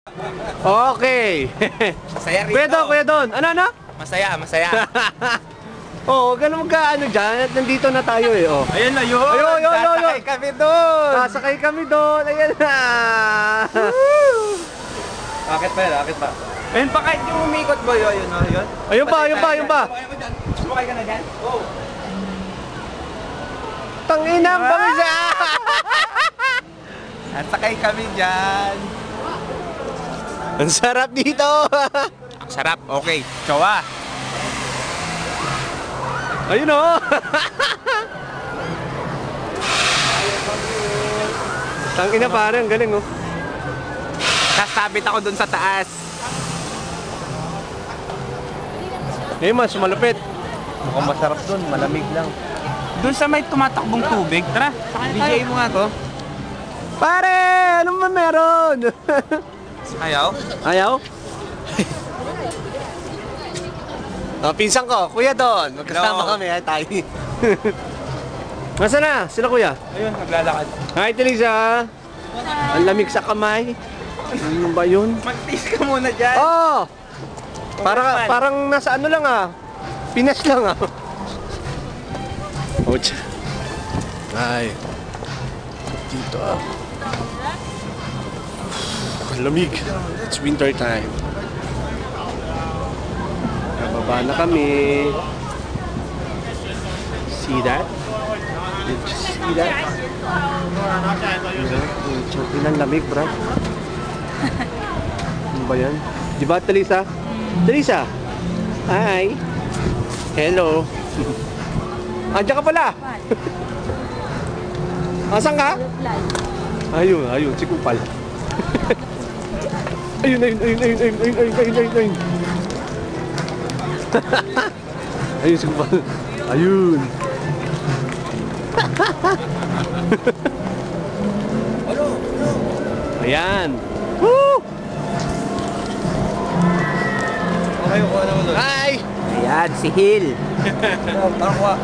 Okay. Masaya rito. Kuya Don. Ano? Masaya, masaya. Oh, ganun magkaano dyan. Nandito na tayo eh. Oh. Ayun na yun. Ayun. Sasakay kami doon. Sasakay kami doon. Ayan na. Bakit pa yun? Bakit pa? Ayun pa kahit yung umikot boy. Ayun o, yun. Ayun pa. Sumakay ka na dyan? Oo. Tanginang bangsa. Sasakay kami dyan. Ang sarap dito. Ang sarap. Okay. Chowa. Ayun oh. Tangina pare, ang galing oh. Sasabit ako dun sa taas. Ngayon mas malupit. Mukhang masarap dun. Malamig lang. Dun sa may tumatakbong tubig. Tara, DJ mo nga to. Pare, ano ba meron? Ayaw? Ayaw? Pinsan ko, Kuya Don. Magkasama Hello. kami, ay tayo. Nasaan na? Sila kuya? Ayun, naglalakad. Hi, Teresa. Ang lamig sa kamay. Ano ba yun? Mag-tease ka muna dyan. Oh! Parang nasa ano lang ah. Pinas lang ah. Ouch. Ay. Dito ah. Ang lamig. It's winter time. Nababa na kami. See that? Did you see that? Ilang lamig, Brad. Ano ba yan? Di ba, Teresa? Teresa! Hi! Hello! Andiyan ka pala! Asan ka? Ayun, si Kupal. Ayun. Ayun si Kupal. Ayun. Ayan. Woo! Okay, kuha naman doon. Hi! Ayan, si Hill. Parang kuha.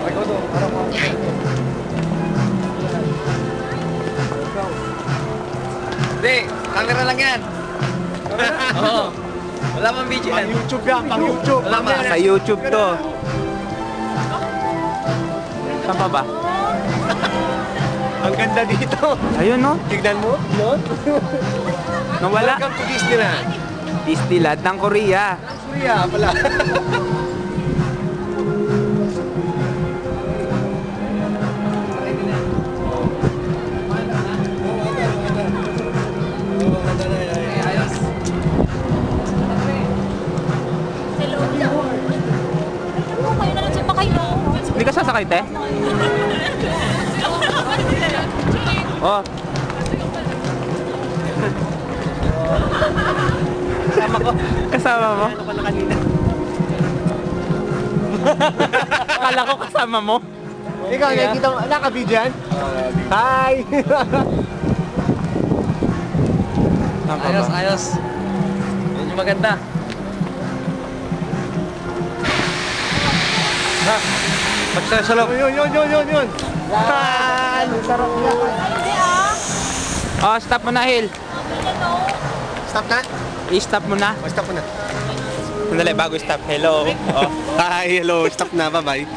Okay, ko doon. Parang kuha. Hindi, camera lang yan. Oo. Wala mang video yan. Pang YouTube yan, pang YouTube. Wala mang sa YouTube to. Saan pa ba? Ang ganda dito. Ayun no? Tignan mo. No? Nawala. Welcome to Disneyland. Disneyland ng Korea. Korea pala. Hindi ka sasakay, te? Oh. Kasama ko. Kasama mo? Ano pala kanina? Akala ko kasama mo. Ikaw, nakikita mo, naka-video yan? Hi! Ayos. Yun yung maganda. Ha? Magsasalap. Yun. Yan! Sarap yan. Oh, stop mo na, Hill. Stop na? I-stop mo na. Stop mo na. Sandali, bago stop. Hello. Oh. Hi, hello. Stop na. Bye-bye.